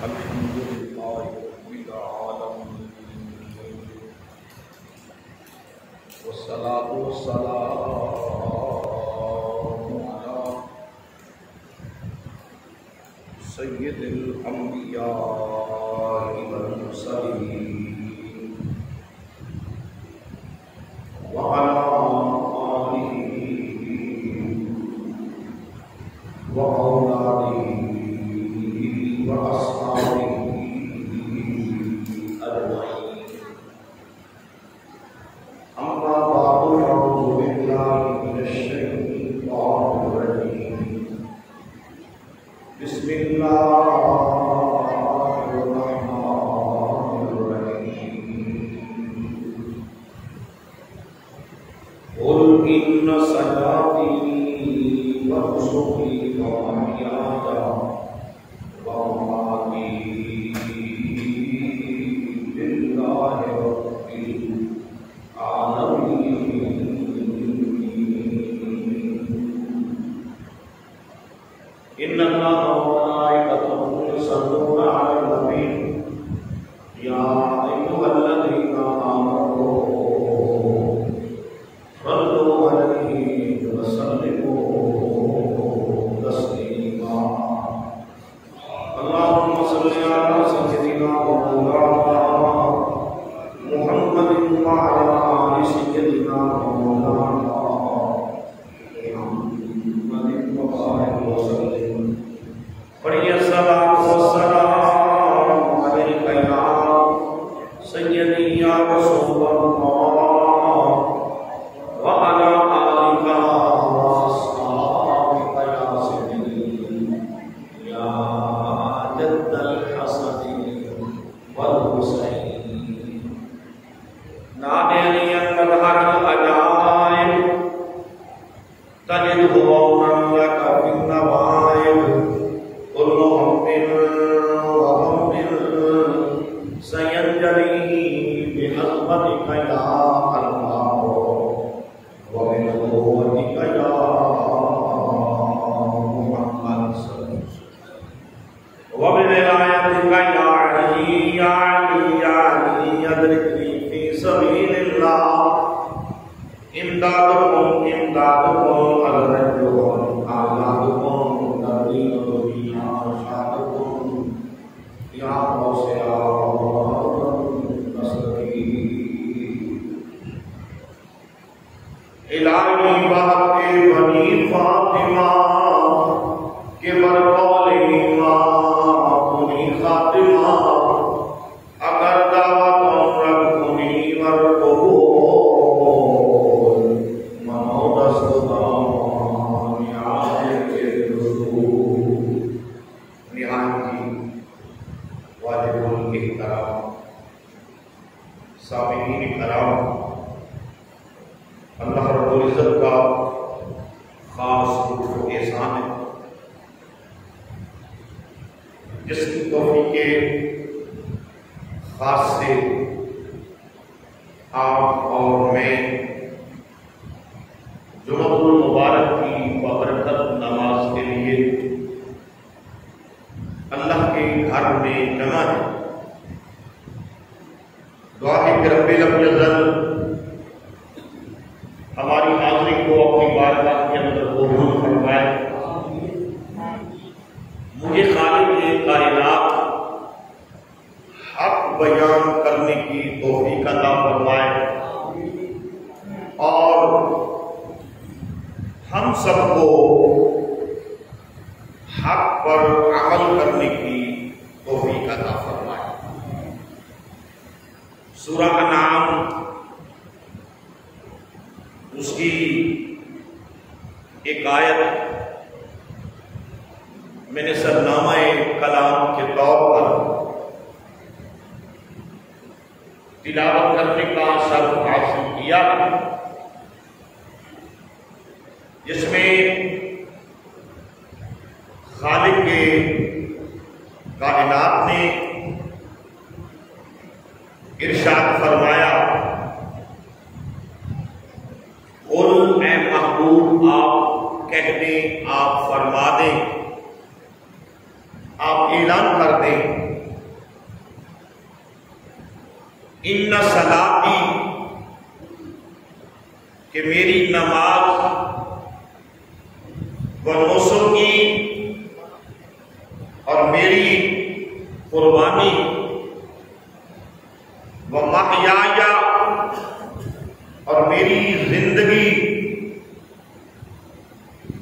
الحمد لله رب العالمين والصلاة والسلام على سيد الأنبياء والمرسلين وعلى آله وأولاده وأصحابه أجمعين. أما بعد فأعوذ بالله من الشيطان الرجيم. بسم الله الرحمن الرحيم. قل إن صلاتي ونسكي ومحياي ومماتي لله رب العالمين. إن الله وملائكته يصلون على النبي يا أيها الذين آمنوا صلوا عليه وسلموا تسليما. اللهم صل على سيدنا ومولانا محمد وعلى آل سيدنا ومولانا محمد وبارك وسلم. بڑی الصلاۃ والسلام علیک یا سیدی یا رسول اللہ وعلى آلك وأصحابك يا سيدي يا جد الحسن والحسين. نادعني مظهر العجائب تجد غورا لك في النوائب. كل هم وهم سينجلي بحضرتك يا الله ومن قوتك يا محمد وبولايتك يا علي يا علي يا علي أدركني في سبيل الله. إمدادكم إمدادكم الرجل أعلادكم تبين يا شادكم يا موسى نصري. الہی بات کے بنی فاطمہ کے برقول ایمان اپنی خاتمہ اگر دعوت رب کنی ورقبول منو دست دامان یاد کے رسول. نہایت کی واجب الاحترام سامعین کرام، اللہ رب العزت کا خاص لطف و احسان ہے جس کی توفیق خاص سے آپ اور میں جمعہ المبارک کی بابرکت نماز کے لیے اللہ کے گھر میں جمع ہے. دعا ہے کہ رب الجلال ہماری حاضری کو اپنی بارگاہ کے اندر قبول فرمائے. مجھے خالق کائنات حق بیان کرنے کی توفیق عطا فرمائے اور ہم سب کو حق پر عمل کرنے کی توفیق عطا فرمائے. سورہ انعام اس کی ایک آیت میں نے سرنامہ کلام کے طور پر تلاوت کرنے کا شرف حاصل کیا جس میں خالق کے کائنات نے ارشاد فرمایا، قل اے محبوب آپ کہہ دیں، آپ فرما دیں، آپ اعلان کر دیں ان صلاتی کہ میری نماز و نسکی اور میری قربانی و محیایا اور میری زندگی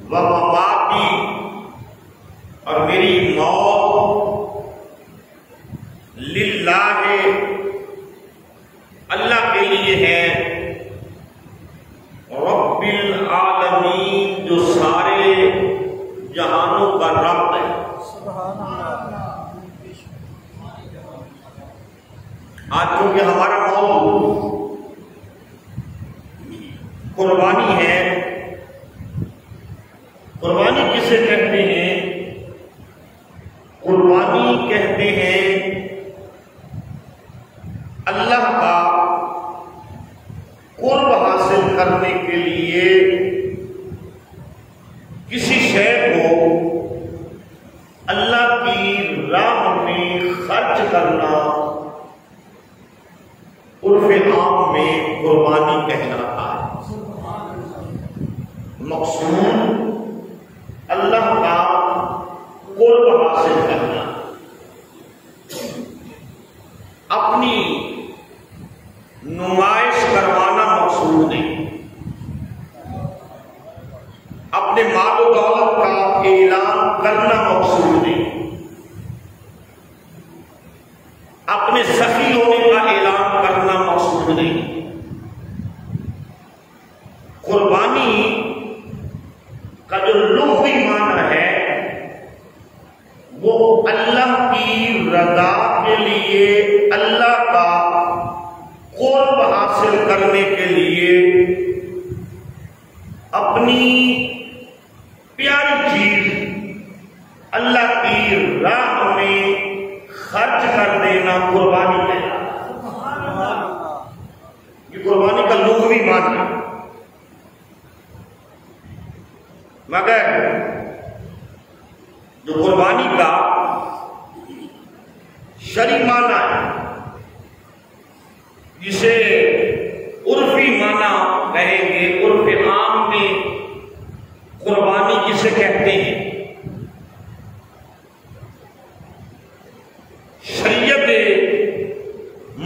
و مماتی اور میری موت للہ اللہ کے لیے ہے رب العالمین جو سارے جہانوں کا رب ہے۔ آج چونکہ ہمارا موضوع قربانی ہے، قربانی کسے کہتے ہیں؟ قربانی کہتے ہیں اللہ کا قرب حاصل کرنے کے لیے کسی شے کو اللہ کی راہ میں خرچ کرنا عرف عام میں قربانی کہلاتا ہے۔ مقصود اللہ کا قرب حاصل کرنا، اپنی نمائش کروانا مقصود نہیں، اپنے مال و دولت کا اعلان کرنا مقصود نہیں، اپنے سخی ہونے کا اعلان کرنا مقصود نہیں۔ قربانی کا جو لغوی معنی ہے وہ اللہ کی رضا کے لیے، اللہ کا قرب حاصل کرنے کے لیے اپنی پیاری چیز اللہ کی راہ میں خرچ کر دینا قربانی کہلاتا ہے۔ یہ قربانی کا لغوی معنی ہے، مگر جو قربانی کا شرعی معنی ہے، جسے عرفی معنی کہیں گے، عرف عام میں قربانی جسے کہتے ہیں، شریعت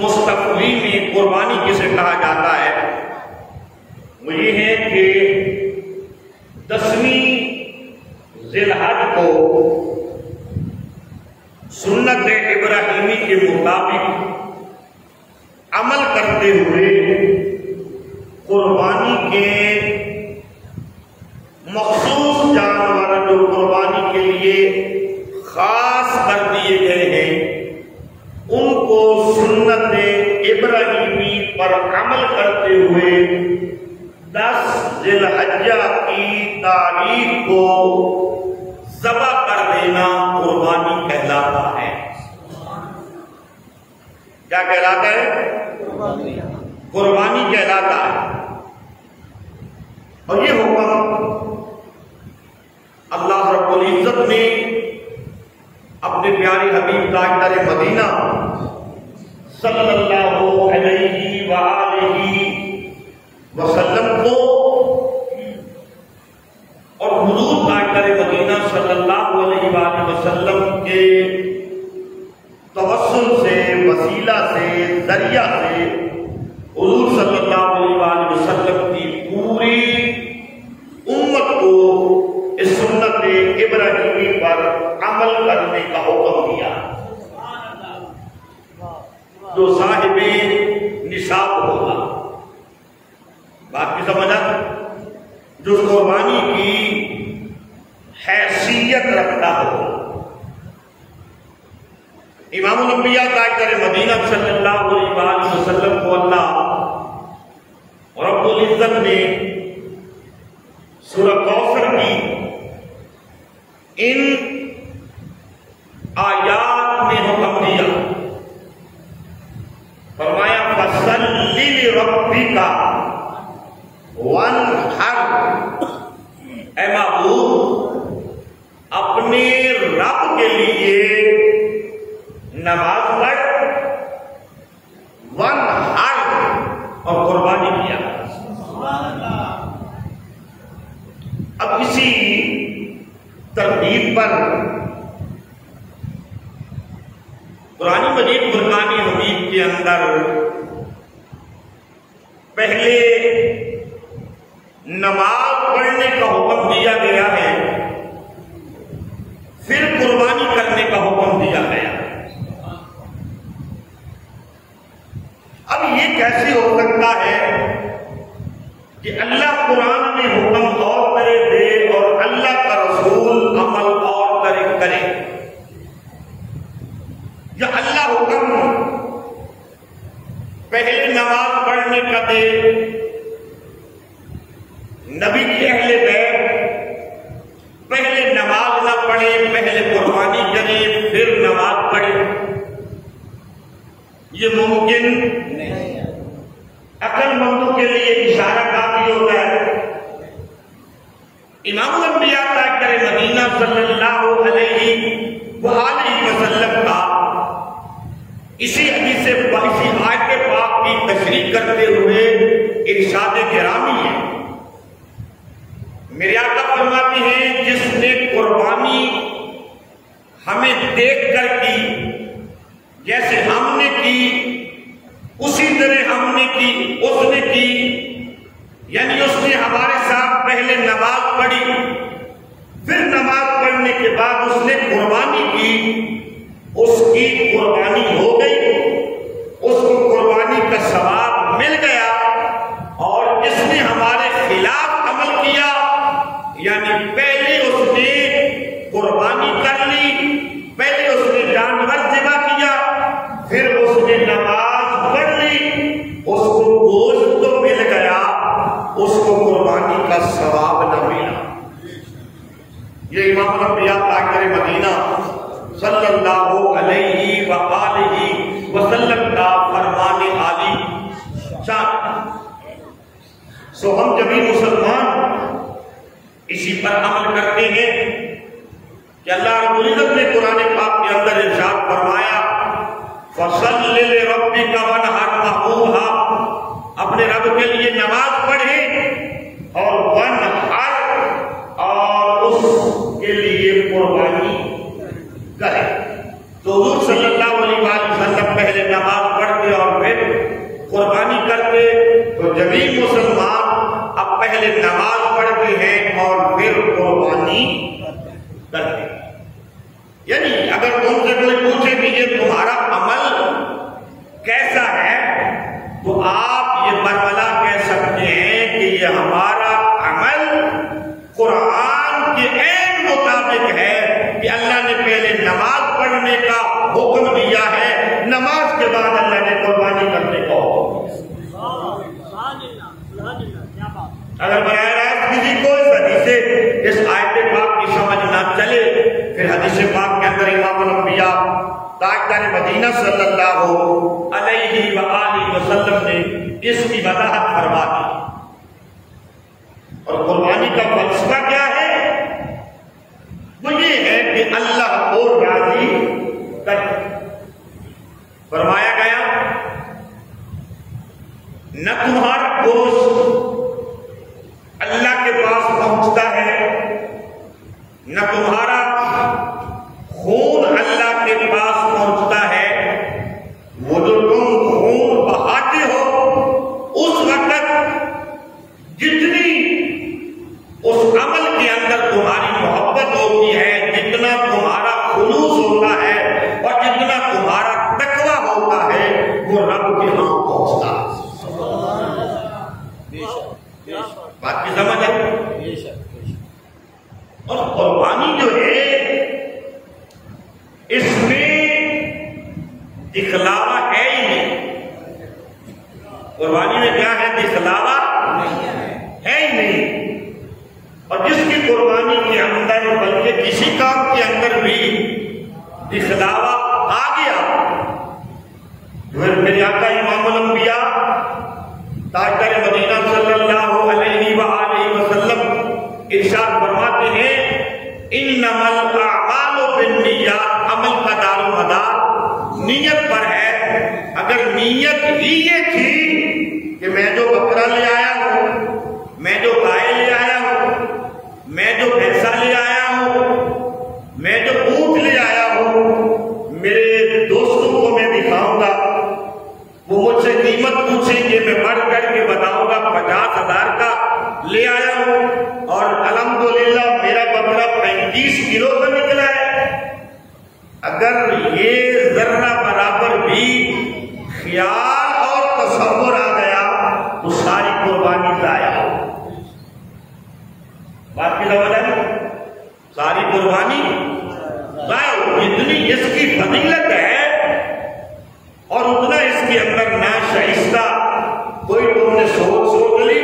مستقلی میں قربانی جسے کہا جاتا ہے وہ یہ ہے کہ 10ویں ذی الحج کو سنت ابراہیمی کے مطابق عمل کرتے ہوئے قربانی کے مخصوص جانور جو قربانی کے لیے خاص کر دیے گئے ہیں ان کو سنت ابراہیمی پر عمل کرتے ہوئے 10 ذی الحجہ کی تاریخ کو ذبح کر دینا قربانی کہلاتا ہے۔ کیا کہلاتا ہے؟ قربانی کہلاتا ہے۔ اور یہ حکم اللہ رب العزت نے اپنے پیارے حبیب تاجدار مدینہ صلی اللہ علیہ وآلہ وسلم کو اور حضور تاجدار مدینہ صلی اللہ علیہ وآلہ وسلم کے توسل سے، وسیلہ سے، ذریعہ سے حضور صلی اللہ علیہ وآلہ وسلم کی پوری امت کو اس سنت ابراہیمی پر عمل کرنے کا حکم دیا، جو صاحب نصاب ہوگا۔ بات کی سمجھا؟ جو قربانی کی حیثیت رکھتا ہو۔ امام الانبیاء تاجدار مدینہ صلی اللہ علیہ وآلہ وسلم کو اللہ رب العزت نے سورہ کوثر کی ان آیات میں حکم دیا، فرمایا فَصَلِّ لِرَبِّكَ وَانْحَرْ، اے محبوب اپنے رب کے لیے نماز پڑھ، وَانْحَرْ قرآن مجید فرقان حمید کے اندر پہلے نماز پڑھنے کا حکم دیا گیا ہے، پھر قربانی کرنے کا حکم دیا گیا۔ اب یہ کیسے ہو سکتا ہے کہ اللہ قرآن میں حکم اور کرے دے اور اللہ کا رسول عمل اور کرے یا اللہ حکم پہلے نماز پڑھنے کا دے، نبی کے اہل بیت پہلے نماز نہ پڑھے، پہلے قربانی کرے پھر نماز پڑھے، یہ ممکن نہیں ہے۔ عقل مندوں کے لیے اشارہ کافی ہوتا ہے۔ امام الانبیاء تاجدار مدینہ صلی اللہ علیہ وآلہ وسلم کا اسی حدیث اسی آیت پاک کی تشریح کرتے ہوئے ارشاد گرامی ہے۔ میرے آقا فرماتے ہیں جس نے قربانی ہمیں دیکھ کر کی، جیسے ہم نے کی اسی طرح ہم نے کی، اس نے کی، یعنی اس نے ہمارے ساتھ پہلے نماز پڑھی، پھر نماز پڑھنے کے بعد اس نے قربانی کی، اس کی قربانی ہو گئی، اس کو قربانی کا ثواب مل گیا، اور جس نے ہمارے خلاف عمل کیا، یعنی پہلے اس نے قربانی کر لی، پہلے اس نے جانور ذبح کیا، پھر اس نے نماز پڑھ لی، اس کو گوشت تو مل گیا، اس کو قربانی کا ثواب نہ ملا۔ یہ امام الانبیاء تاجدار مدینہ صلی اللہ علیہ وآلہ وسلم کا فرمان عالی شان۔ سو ہم جبھی مسلمان اسی پر عمل کرتے ہیں کہ اللہ رب العزت نے قرآن پاک کے اندر ارشاد فرمایا فَصَلِّ لِرَبِّكَ وَانْحَرْ، محبوب اپنے رب کے لیے نماز پڑھیں اور وانحر، اور اس کے لیے قربانی کریں۔ تو حضور صلی اللہ علیہ وسلم پہلے نماز پڑھتے اور پھر قربانی کرتے، تو جبھی مسلمان اب پہلے نماز پڑھتے ہیں اور پھر قربانی کرتے۔ یعنی اگر تم سے کوئی پوچھے کہ یہ تمہارا عمل کیسا ہے، تو آپ یہ برملا کہہ سکتے ہیں کہ یہ ہمارا عمل قرآن کے عین مطابق ہے کہ اللہ نے پہلے نماز پڑھنے کا حکم دیا ہے، نماز کے بعد اللہ نے قربانی کرنے کا حکم دیا۔ اگر براہ راست کسی کو اس آیت پاک کی سمجھ نہ چلے، پھر حدیث پاک کے اندر امام الانبیاء تاجدار مدینہ صلی اللہ علیہ وآلہ وسلم نے اس کی وضاحت فرما دی۔ اور قربانی کا فلسفہ کیا ہے؟ وہ یہ ہے کہ اللہ کو راضی کرے۔ فرمایا گیا نہ تمہارا گوشت اللہ کے پاس پہنچتا ہے، نہ تمہارا خون اللہ کے پاس پہنچتا ہے، وہ جو تم خون بہاتے ہو اس وقت جتنی اس عمل کے اندر تمہاری محبت ہوتی ہے، جتنا تمہارا خلوص ہوتا ہے اور جتنا تمہارا تقویٰ ہوتا ہے، وہ رب کے ہاں پہنچتا ہے۔ بات کی سمجھ ہے؟ اور قربانی جو ہے اس میں دکھلاوا ہے ہی نہیں۔ قربانی میں کیا ہے؟ دکھلاوا ہے ہی نہیں۔ اور جس کی قربانی کے اندر بلکہ کسی کام کے اندر بھی دکھلاوا آ گیا، میرے آقا امام الانبیاء تاجدار مدینہ صلی اللہ علیہ وآلہ وسلم ارشاد فرماتے ہیں انما الاعمال بالنیات، عمل کا دار و مدار نیت پر ہے۔ اگر نیت ہی یہ تھی کہ میں جو بکرا لے آیا ہوں، میں جو گائے لے آیا ہوں، میں جو بھینسا لے آیا ہوں، میں جو اونٹ لے آیا ہوں، میرے دوستوں قیمت پوچھیں گے میں بڑھ کر کے بتاؤں گا 50,000 کا لے آیا ہوں اور الحمدللہ میرا بکرا 35 کلو کا نکلا ہے. اگر یہ ذرہ برابر بھی خیال اور تصور آ گیا تو ساری قربانی ضائع ہو. بات کی سمجھ ہے؟ ساری قربانی ضائع ہو. جتنی اس کی فضیلت ہے اور اتنا اس کے اندر ناشائستہ کوئی تم نے سوچ لی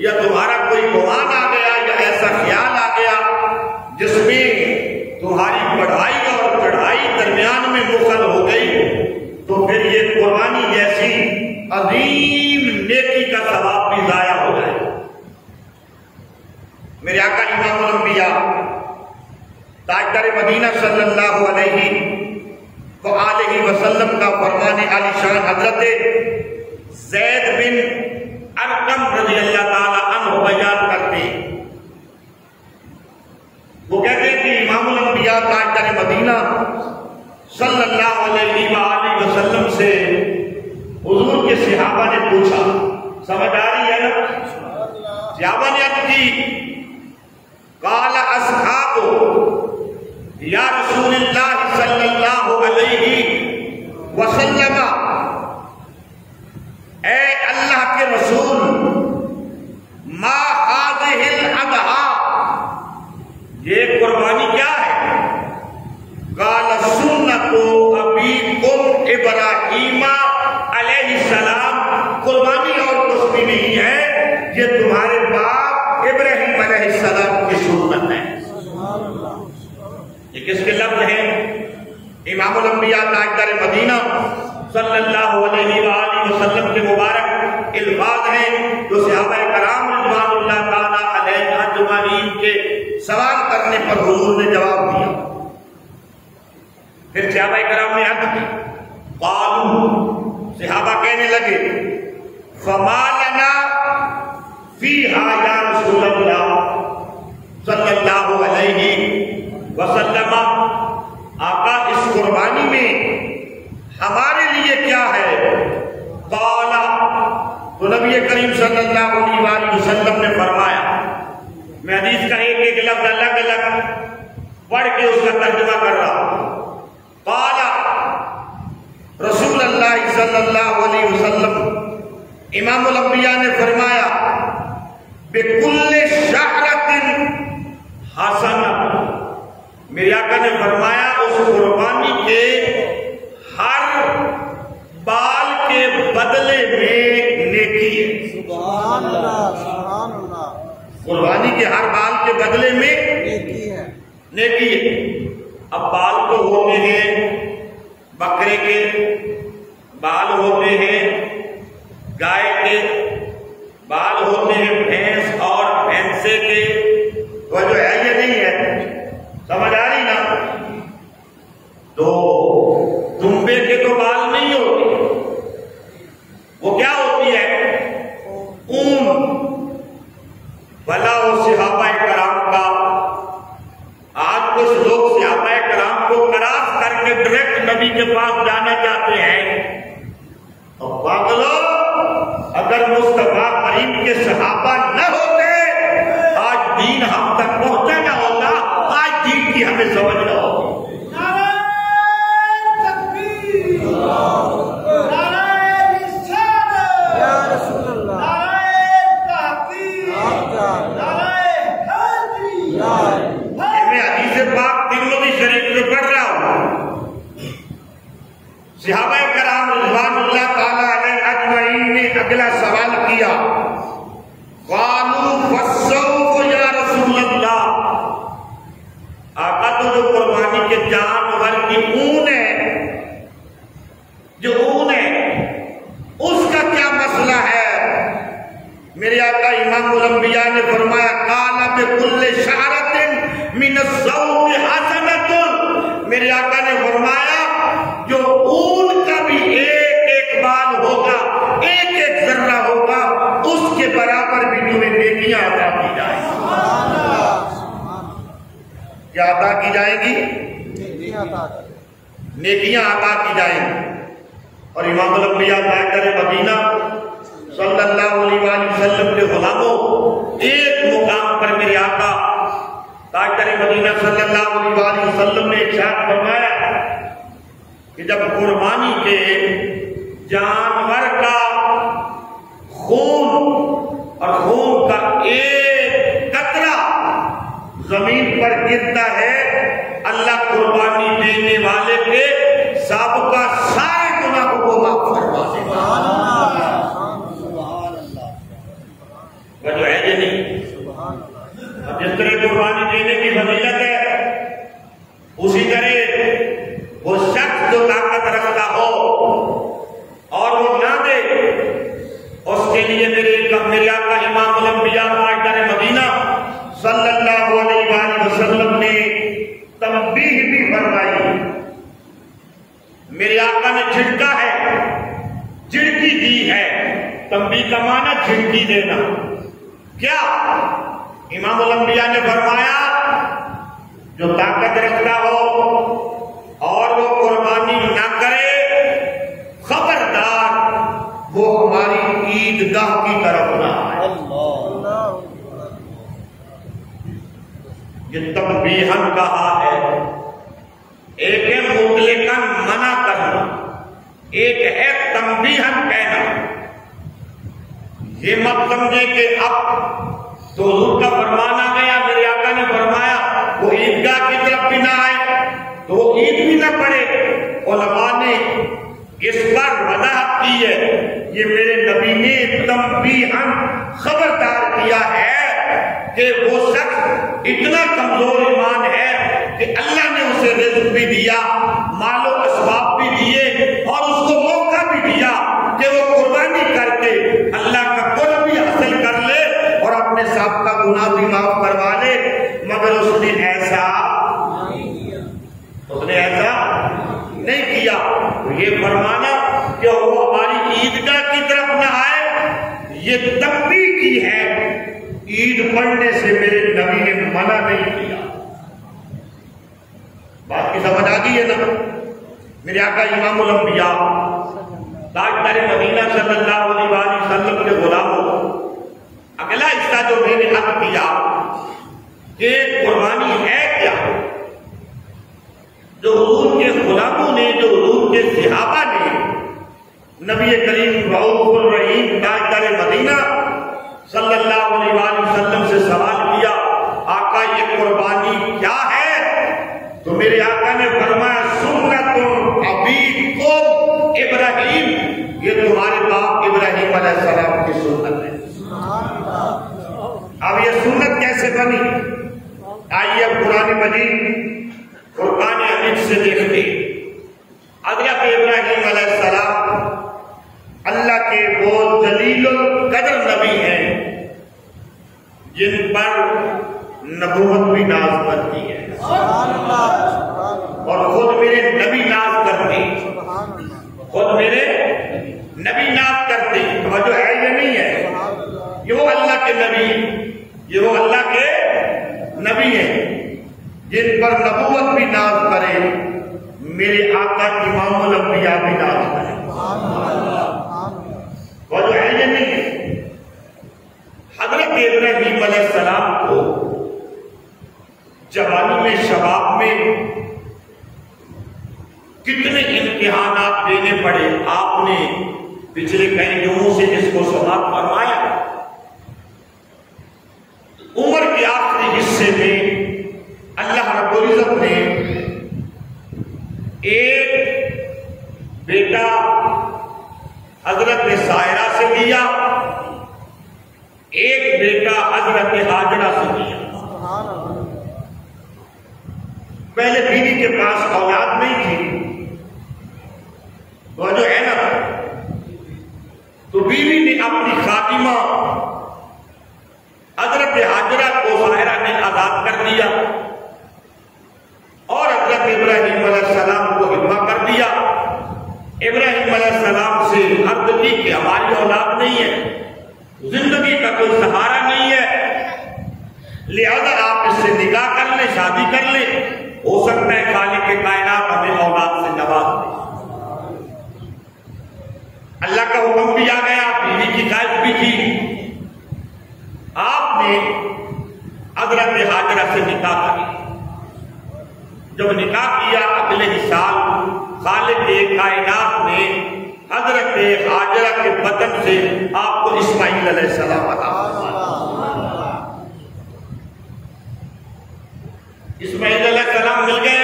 یا تمہارا کوئی گمان آ گیا یا ایسا خیال آ گیا جس میں تمہاری بڑھائی اور چڑھائی درمیان میں مخل ہو گئی تو پھر یہ قربانی جیسی عظیم نیکی کا ثواب بھی ضائع ہو جائے. میرے آقا امام الانبیاء تاجدار مدینہ صلی اللہ علیہ وآلہ وسلم کا فرمان عالی شان حضرت زید بن ارقم رضی اللہ تعالی عنہ بیان کرتے ہیں. وہ کہتے ہیں کہ امام الانبیاء تاجدار مدینہ صلی اللہ علیہ وآلہ وسلم سے حضور کے صحابہ نے پوچھا. سمجھ آ رہی ہے نا؟ صحابہ نے عرض کی قال اصحاب یا رسول اللہ صلی اللہ علیہ وسلم اے اللہ کے رسول ما هذه الاضحى یہ قربانی کیا ہے؟ قال سنت ابیکم ابراہیم علیہ السلام. قربانی اور کچھ بھی نہیں ہے، یہ تمہارے باپ ابراہیم علیہ السلام کی سنت ہے. یہ کس کے لفظ ہیں؟ امام الانبیاء تاجدار مدینہ صلی اللہ علیہ وآلہ وسلم کے مبارک الفاظ ہیں جو صحابہ کرام رضوان اللہ تعالی علیہ اجمعین کے سوال کرنے پر حضور نے جواب دیا. پھر صحابہ کرام نے عرض کی قالوا صحابہ کہنے لگے فما لنا فیہا یا رسول اللہ صلی اللہ علیہ وسلم. آقا اس قربانی میں ہمارے لیے کیا ہے؟ قال تو نبی کریم صلی اللہ علیہ وآلہ وسلم نے فرمایا، میں حدیث کا ایک ایک لفظ الگ الگ پڑھ کے اس کا ترجمہ کر رہا ہوں. قال رسول اللہ صلی اللہ علیہ وسلم امام الانبیاء نے فرمایا بِكُلِّ شَعْرَةٍ حَسَنَةٍ. میرے آقا نے فرمایا اس قربانی کے ہر بال کے بدلے میں نیکی ہے. سبحان اللہ سبحان اللہ. قربانی کے ہر بال کے بدلے میں نیکی ہے. اب بال تو ہوتے ہیں بکرے کے، بال ہوتے ہیں گائے کے، بال ہوتے ہیں بھینس اور بھینسے کے. وہ جو ہے یہ نہیں ہے، سمجھ آ رہی نا؟ تو دمبے کے تو بال نہیں ہوتے، وہ کیا ہوتی ہے؟ اون. بھلا وہ صحابہ کرام کا. آج کچھ لوگ صحابہ کرام کو کراس کر کے ڈائریکٹ نبی کے پاس جانا چاہتے ہیں. اور پاگلو، اگر مصطفیٰ کریم کے صحابہ نہ ہوتے آج دین ہم تک پہنچا نہ ہوتا، آج دین کی ہمیں سمجھ نہ ہوتی. صحابہ کرام رضوان اللہ تعالی علیہ اجمعین نے اگلا سوال کیا قالوا فالصوف یا رسول اللہ. آقا تو جو قربانی کے جانور کی اون ہے، جو اون ہے اس کا کیا مسئلہ ہے؟ میرے آقا امام الانبیاء نے فرمایا قال بكل شعرة من الصوف حسنة. میرے آقا نے فرمایا جو اون کا بھی ایک ایک بال ہوگا، ایک ایک ذرہ ہوگا، اس کے برابر بھی تمہیں نیکیاں عطا کی جائیں گی. کیا عطا کی جائیں گی؟ نیکیاں عطا کی جائیں گی. اور امام الانبیاء تاجدار مدینہ صلی اللہ علیہ وآلہ وسلم کے غلاموں، ایک مقام پر میرے آقا تاجدار مدینہ صلی اللہ علیہ وآلہ وسلم نے ارشاد فرمایا کہ جب قربانی کے جانور کا خون اور خون کا ایک قطرہ زمین پر گرتا ہے، اللہ قربانی دینے والے کے سابقہ سارے گناہوں کو معاف فرما دیتا ہے۔ وجہ ہے یہ نہیں، جس طرح قربانی دینے کی فضیلت ہے، اسی طرح وہ شخص جو طاقت رکھتا ہو اور وہ نہ دے، اس کے لیے میرے آقا امام الانبیاء تاجدار مدینہ صلی اللہ علیہ وآلہ وسلم نے تنبیہ بھی فرمائی۔ میرے آقا نے جھٹکا ہے، جھڑکی دی ہے۔ تنبیہ کا معنی جھڑکی دینا۔ کیا؟ امام الانبیاء نے فرمایا جو طاقت رکھتا ہو اور وہ قربانی نہ کرے، خبردار وہ ہماری عیدگاہ کی طرف نہ آئے۔ یہ تنبیہاً کہا ہے، ایک ہے مطلقاً منع کرنا، ایک ہے تنبیہاً کہنا۔ یہ مت سمجھے کہ اب تو حضور کا فرمان آ گیا، میرے آقا نے فرمایا وہ عیدگاہ کی طرف بھی نہ آئے تو وہ عید بھی نہ پڑے۔ علماء نے اس پر وضاحت کی ہے، یہ میرے نبی نے تنبیہاً خبردار کیا ہے کہ وہ شخص اتنا کمزور ایمان ہے کہ اللہ نے اسے رزق بھی دیا، مال و اسباب بھی دیے، اور اس کو موقع بھی دیا کہ وہ قربانی کر کے اللہ کا قرب بھی حاصل کر لے اور اپنے سابقہ گناہ بھی معاف کروا لے، مگر اس نے ایسا نہیں کیا۔ یہ فرمانا کہ وہ ہماری عیدگاہ کی طرف نہ آئے، یہ تنبیہ کی ہے۔ عید پڑھنے سے میرے نبی نے منع نہیں کیا۔ بات کی سمجھ آ گئی ہے نا؟ میرے آقا امام الانبیاء تاجدار مدینہ صلی اللہ علیہ وآلہ وسلم کے غلاموں، اگلا حصہ جو میں نے عرض کیا کہ قربانی ہے کیا، جو حضور کے غلاموں نے، جو حضور کے صحابہ نے نبی کریم رؤوف الرحیم تاجدار مدینہ صلی اللہ علیہ وآلہ وسلم سے سوال کیا، آقا یہ قربانی کیا ہے؟ تو میرے آقا نے فرمایا سنت ابیکم ابراہیم، یہ تمہارے باپ ابراہیم علیہ السلام کی سنت ہے۔ اب یہ سنت کیسے بنی؟ آئیے اب قرآن مجید فرقان حمید سے دیکھتے۔ حضرت ابراہیم علیہ السلام اللہ کے وہ جلیل القدر نبی ہیں جن پر نبوت بھی ناز کرتی ہے، اور خود میرے نبی ناز کرتے، خود میرے نبی ناز کرتے۔ توجہ ہے یہ نہیں ہے؟ یہ وہ اللہ کے نبی، یہ وہ اللہ کے نبی ہیں جن پر نبوت بھی ناز کرے، میرے آقا امام الانبیاء بھی ناز کرے۔ وجہ ہے یہ نہیں ہے؟ حضرت ابراہیم علیہ السلام کو جوانی میں، شباب میں کتنے امتحانات دینے پڑے، آپ نے پچھلے کئی جمعوں سے اس کو سماعت فرمایا۔ عمر کے آخری حصے میں اللہ رب العزت نے ایک بیٹا حضرت سائرہ سے دیا، ایک بیٹا حضرت ہاجرہ سے دیا۔ پہلے بیوی کے پاس اولاد نہیں تھی، وہ جو ہے نا، تو بیوی نے اپنی خادمہ حضرت ہاجرہ کو سائرہ نے آزاد کر دیا اور حضرت ابراہیم علیہ السلام کو ہبہ کر دیا۔ ابراہیم علیہ السلام سے عرض کی کہ ہماری اولاد نہیں ہے، زندگی کا کوئی سہارا نہیں ہے، لہذا آپ اس سے نکاح کر لیں، شادی کر لیں، ہو سکتا ہے خالق کے کائنات ہمیں اولاد سے نواز دے۔ سے نکاح کری. جب نکاح کیا اگلے ہی سال خالق کائنات نے حضرت ہاجرہ کے بدن سے آپ کو اسماعیل علیہ السلام عطا. اسماعیل علیہ السلام مل گئے,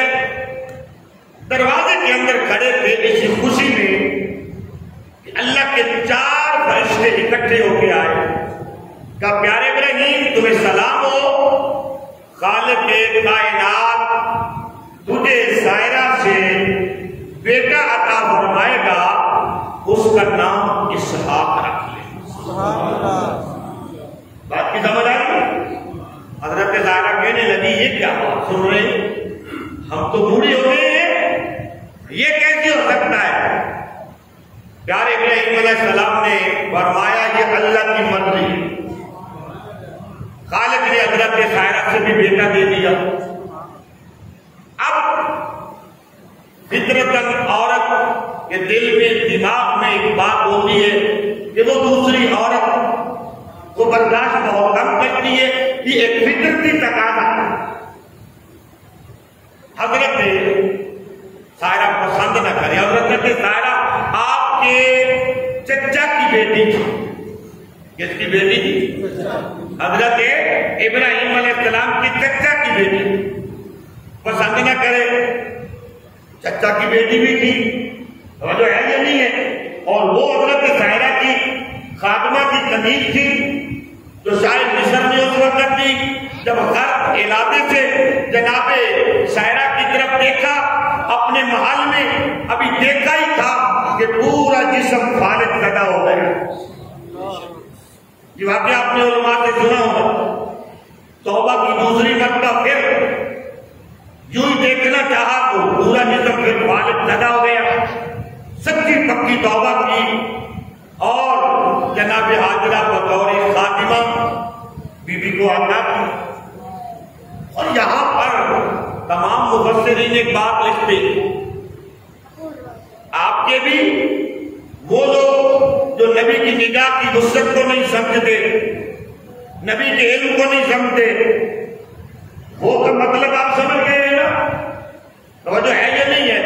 دروازے کے اندر کھڑے تھے اسی خوشی میں کہ اللہ کے 4 فرشتے اکٹھے ہو کے آئے. کہا پیارے ابراہیم تمہیں سلام ہو, خالق کائنات تجھے سائرہ سے بیٹا عطا فرمائے گا, اس کا نام اسحاق رکھ لے. بات کی سمجھ آئی؟ حضرت سائرہ کہنے لگی یہ کیا بات سن رہے ہیں, ہم تو بوڑھی ہو گئے ہیں, یہ کیسے ہو سکتا ہے؟ پیارے ابراہیم علیہ السلام نے فرمایا یہ اللہ کی مرضی. خالق نے حضرت سائرہ سے بھی بیٹا دے دیا. اب فطرتاً عورت کے دل میں دماغ میں ایک بات ہوتی ہے کہ وہ دوسری عورت کو برداشت بہت کم کرتی ہے, یہ ایک فطرتی تقاضا ہے. حضرت سائرہ پسند نہ کرے. حضرت سائرہ آپ کے چچا کی بیٹی تھی. کس کی بیٹی تھی؟ حضرت ابراہیم علیہ السلام کی چچا کی بیٹی. پسند نہ کرے, چچا کی بیٹی بھی تھی, جو ہے یہ نہیں ہے. اور وہ حضرت سائرہ کی خادمہ کی قمیض تھی جو شاید مصر میں اس وقت تھی. جب ہر علاقے سے جناب سائرہ کی طرف دیکھا, اپنے محل میں ابھی دیکھا ہی تھا کہ پورا جسم فالج پیدا ہو گیا. یہ واقعہ آپ نے علماء سے سنا ہوگا. توبہ کی دوسری مرتبہ پھر یوں ہی دیکھنا چاہا تو پورا جسم پھر فالج پیدا ہو گیا. سچی پکی توبہ کی اور جناب ہاجرہ بطور خاتمہ بی بی کو آتا کی. اور یہاں پر تمام مفسرین ایک بات لکھتے ہیں, آپ کے بھی وہ لوگ جو نبی کی نگاہ کی وسعت کو نہیں سمجھتے, نبی کے علم کو نہیں سمجھتے, وہ کا مطلب آپ سمجھ گئے ہیں نا. توجہ ہے یہ نہیں ہے.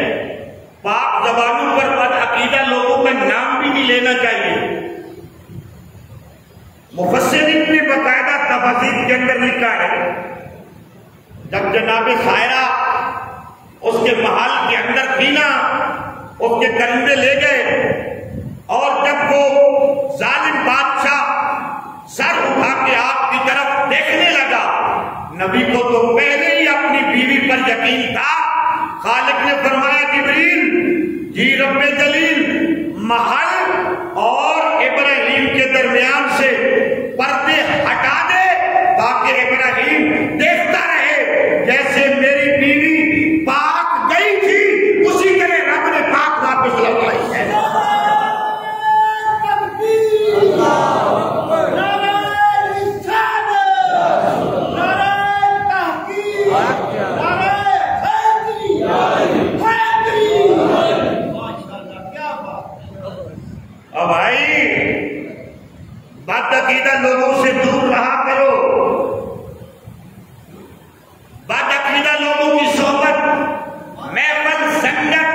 پاک زبانوں پر بد عقیدہ لوگوں کا نام بھی نہیں لینا چاہیے. مفسرین نے باقاعدہ تفاسیر کے اندر لکھا ہے جب جناب سائرہ اس کے محل کے اندر تھی نا, اس کے کرندے لے گئے اور جب وہ ظالم بادشاہ سر اٹھا کے آپ کی طرف دیکھنے لگا, نبی کو تو پہلے ہی اپنی بیوی پر یقین تھا. خالق نے فرمایا جبریل جی رب جلیل محل اور ابراہیم کے درمیان سے پردے ہٹا دے تاکہ ابراہیم دیکھتا رہے جیسے میری بیوی پاک گئی تھی اسی طرح رب نے پاک واپس لوٹائی ہے. اب بھائی بد عقیدہ لوگوں سے دور رہا کرو, بد عقیدہ لوگوں کی صحبت محفل سنگت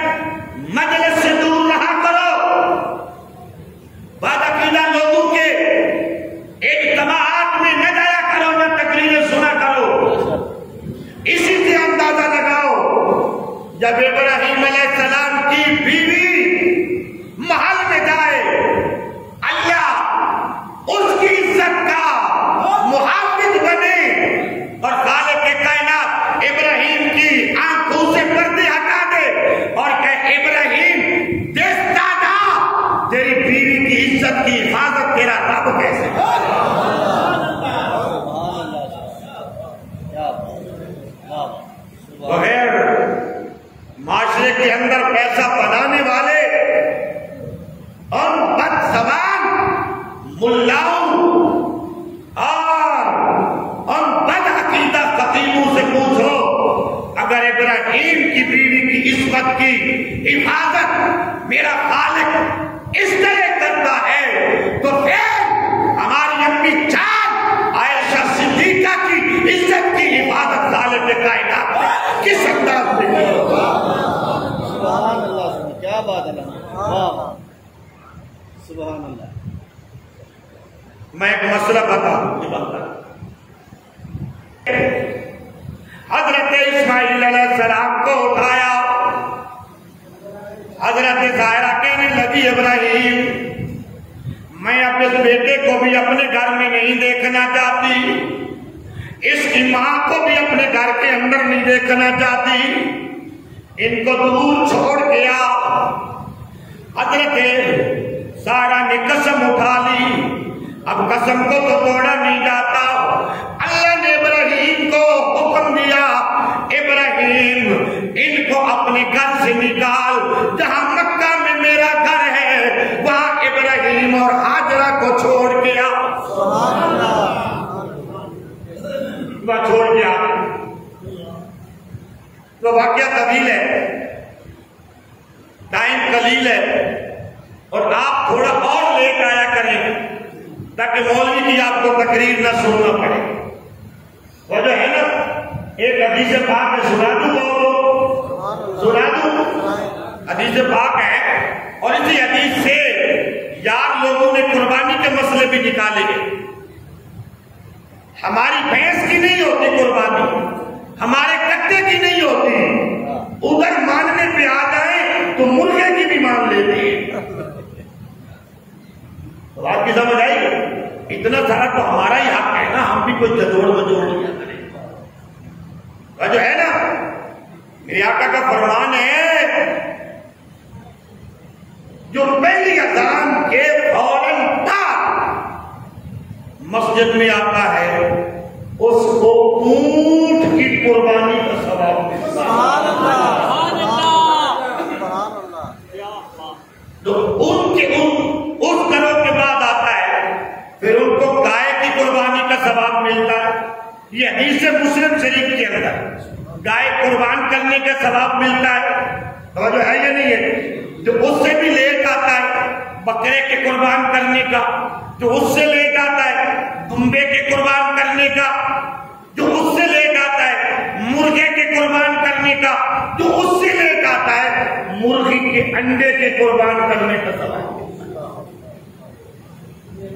مجلس سے دور رہا کرو, بد عقیدہ لوگوں کے اجتماعات میں نہ جایا کرو, نہ تقریریں سنا کرو. اسی سے اندازہ لگاؤ جب ابراہیم علیہ السلام کی بیوی محل میں جائے, اللہ اس کی عزت کا محافظ بنے اور خالق کائنات ابراہیم کی آنکھوں سے پردے ہٹا دے اور کہ ابراہیم دیکھتا جا تیری بیوی کی عزت کی حفاظت تیرا رب کیسے. بغیر معاشرے کے اندر پیسہ بنانے والے اور بد زبان ملاؤں اور بد عقیدہ خطیبوں سے پوچھو, اگر ابراہیم کی بیوی کی عصمت کی حفاظت میرا خالق اس طرح کرتا ہے تو پھر ہماری امی جان عائشہ صدیقہ کی عزت کی حفاظت سبحان اللہ، کیا بات ہے، واہ سبحان اللہ۔ میں ایک مسئلہ بتاؤں گی، حضرت اسماعیل علیہ السلام کو اٹھایا، حضرت سائرہ کہنے لگی ابراہیم میں اپنے بیٹے کو بھی اپنے گھر میں نہیں دیکھنا چاہتی، اس کی ماں کو بھی اپنے گھر کے اندر نہیں دیکھنا چاہتی، ان کو دور چھوڑ گیا۔ حضرت سارہ نے قسم اٹھا لی، اب قسم کو تو توڑا نہیں جاتا۔ اللہ نے ابراہیم کو حکم دیا ابراہیم ان کو اپنے گھر سے نکال، جہاں مکہ میں میرا گھر ہے وہاں ابراہیم اور ہاجرہ کو چھوڑ گیا، سبحان اللہ، وہاں چھوڑ گیا۔ تو واقعہ طویل ہے، ٹائم قلیل ہے، اور آپ تھوڑا اور لیٹ آیا کریں تاکہ مولوی کی آپ کو تقریر نہ سننا پڑے۔ وہ جو ہے نا ایک حدیث پاک میں سنا دوں حدیث پاک ہے، اور اسی حدیث سے یار لوگوں نے قربانی کے مسئلے بھی نکالے گئے۔ ہماری بھینس کی نہیں ہوتی قربانی، ہمارے کتے کی نہیں ہوتی، ادھر ماننے پہ آ جائیں تو مرغے کی بھی مان لیتے ہیں۔ تو آپ کی سمجھ آئی، اتنا سارا تو ہمارا ہی حق ہے نا، ہم بھی کوئی جدوڑ بجوڑ نہیں کریں۔ وہ جو ہے نا میرے آقا کا فرمان ہے، جو پہلی اذان کے فوراً مسجد میں آتا ہے اس کو اونٹ کی قربانی کا ثواب ملتا ہے۔ سبحان اللہ، سبحان اللہ۔ تو ان کے اس گروہ کے بعد آتا ہے پھر ان کو گائے کی قربانی کا ثواب ملتا ہے۔ یہ حدیث مسلم شریف کے اندر گائے قربان کرنے کا ثواب ملتا ہے، توجہ ہے یا نہیں ہے؟ جو اس سے بھی لیٹ آتا ہے بکرے کے قربان کرنے کا، جو اس سے لیٹ آتا ہے دمبے کے قربان کرنے کا، جو اس سے لیٹ آتا ہے مرغے کے قربان کرنے کا، جو اس سے لیٹ آتا ہے مرغی کے انڈے کے قربان کرنے کا ثواب۔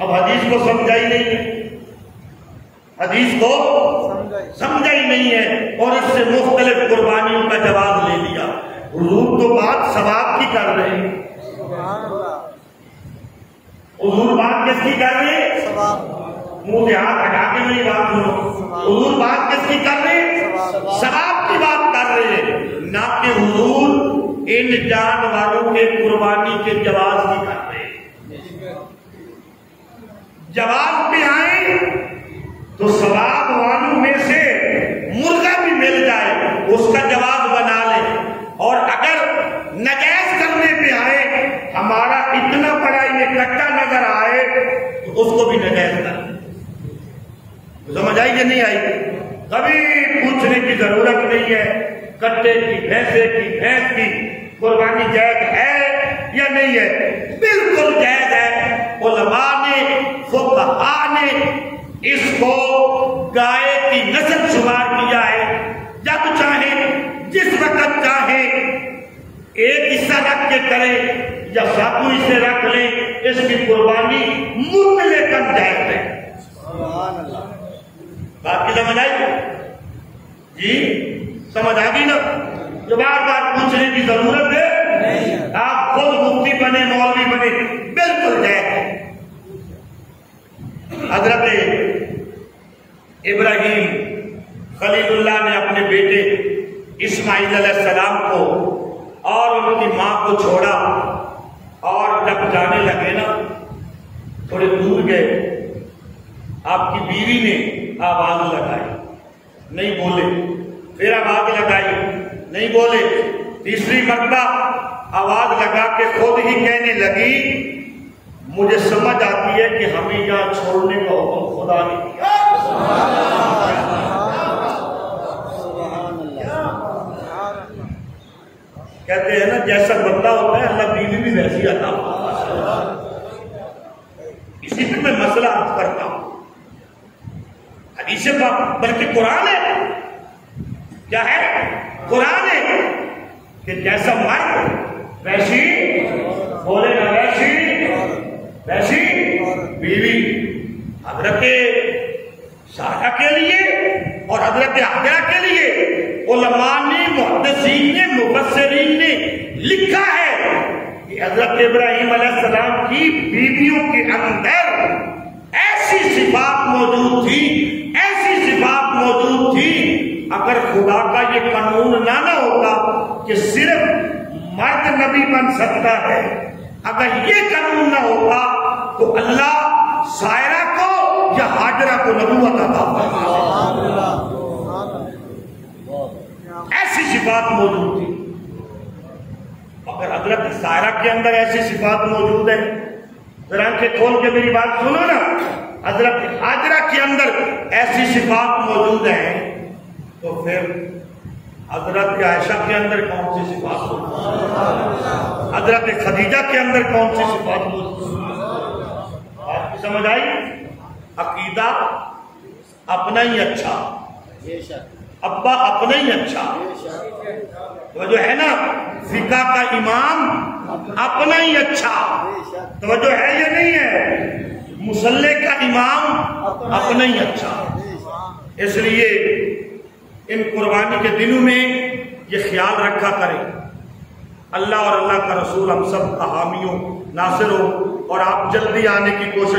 اب حدیث کو سمجھا ہی نہیں ہے، حدیث کو سمجھا ہی نہیں ہے، اور اس سے مختلف قربانیوں کا جواب لے لیا۔ حضور تو بات ثواب کی کر رہے ہیں، حضور بات کس کی کر رہے ہیں؟ منہ سے ہاتھ ہٹا کے میری بات سنو، حضور بات کس کی کر رہے ہیں؟ ثواب کی بات کر رہے ہیں، نہ کہ حضور ان جانوروں کے قربانی کے جواز کی کر رہے ہیں۔ جواز پہ آئیں تو ثواب والوں میں سے مرغا بھی مل جائے اس کا جواز بنا لیں، اور اگر نجائز کرنے پہ آئے ہمارا اتنا بڑا یہ کٹا نظر آئے تو اس کو بھی نجائز کر لیں۔ سمجھ آئی کہ نہیں آئی؟ کبھی پوچھنے کی ضرورت نہیں ہے کٹے کی بھینس کی قربانی جائز ہے یا نہیں ہے، بالکل جائز ہے۔ علماء نے فقہاء نے اس کو گائے کی نسل شمار کیا ہے، جب چاہیں جس وقت چاہیں ایک حصہ رکھ کے کریں یا ساتوں حصے رکھ لیں، اس کی قربانی مطلقاً جائز ہے۔ بات کی سمجھ آئی جی؟ سمجھ آ گئی نا؟ جو بار بار پوچھنے کی ضرورت ہے، آپ خود مفتی بنے مولوی بنے، بالکل جائز ہے۔ حضرت ابراہیم خلیل اللہ نے اپنے بیٹے اسماعیل علیہ السلام کو اور ان کی ماں کو چھوڑا، اور جب جانے لگے نا تھوڑے دور گئے، آپ کی بیوی نے آواز لگائی، نہیں بولے، پھر آواز لگائی، نہیں بولے، تیسری مرتبہ آواز لگا کے خود ہی کہنے لگی مجھے سمجھ آتی ہے کہ ہمیں یہاں چھوڑنے کا حکم خدا نے دیا۔ کہتے ہیں نا جیسا بندہ ہوتا ہے اللہ بیوی بھی ویسی عطا فرماتا ہے۔ اسی پہ میں مسئلہ عرض کرتا ہوں، حدیث پاک بلکہ قرآن ہے، کیا ہے؟ قرآن ہے کہ جیسا مرد ویسی بولے نا ویسی بیوی. حضرت سارہ کے لیے اور حضرت حاجرہ کے لیے علماء نے، محدثین نے، مفسرین نے لکھا ہے کہ حضرت ابراہیم علیہ السلام کی بیویوں کے اندر ایسی صفات موجود تھی، اگر خدا کا یہ قانون نہ ہوتا کہ صرف مرد نبی بن سکتا ہے، اگر یہ قانون نہ ہوتا تو اللہ سائرہ کو یا حاجرہ کو نبوت عطا فرماتا. ایسی صفات موجود تھی. اگر حضرت سائرہ کے اندر ایسی صفات موجود ہیں، ذرا آنکھیں کھول کے میری بات سنو نا، حضرت حاجرہ کے اندر ایسی صفات موجود ہیں، تو پھر حضرت عائشہ کے اندر کون سی صفات موجود ہیں؟ حضرت خدیجہ کے اندر کون سی صفات موجود ہیں؟ آپ کی سمجھ آئی؟ عقیدہ اپنا ہی اچھا، ابا اپنا ہی اچھا، توجہ ہے نا، فقہ کا امام اپنا ہی اچھا، توجہ ہے یا نہیں ہے، مصلی کا امام اپنا ہی اچھا. اس لیے ان قربانی کے دنوں میں یہ خیال رکھا کریں، اللہ اور اللہ کا رسول ہم سب کا حامی ہو، ناصر ہو، اور آپ جلدی آنے کی کوشش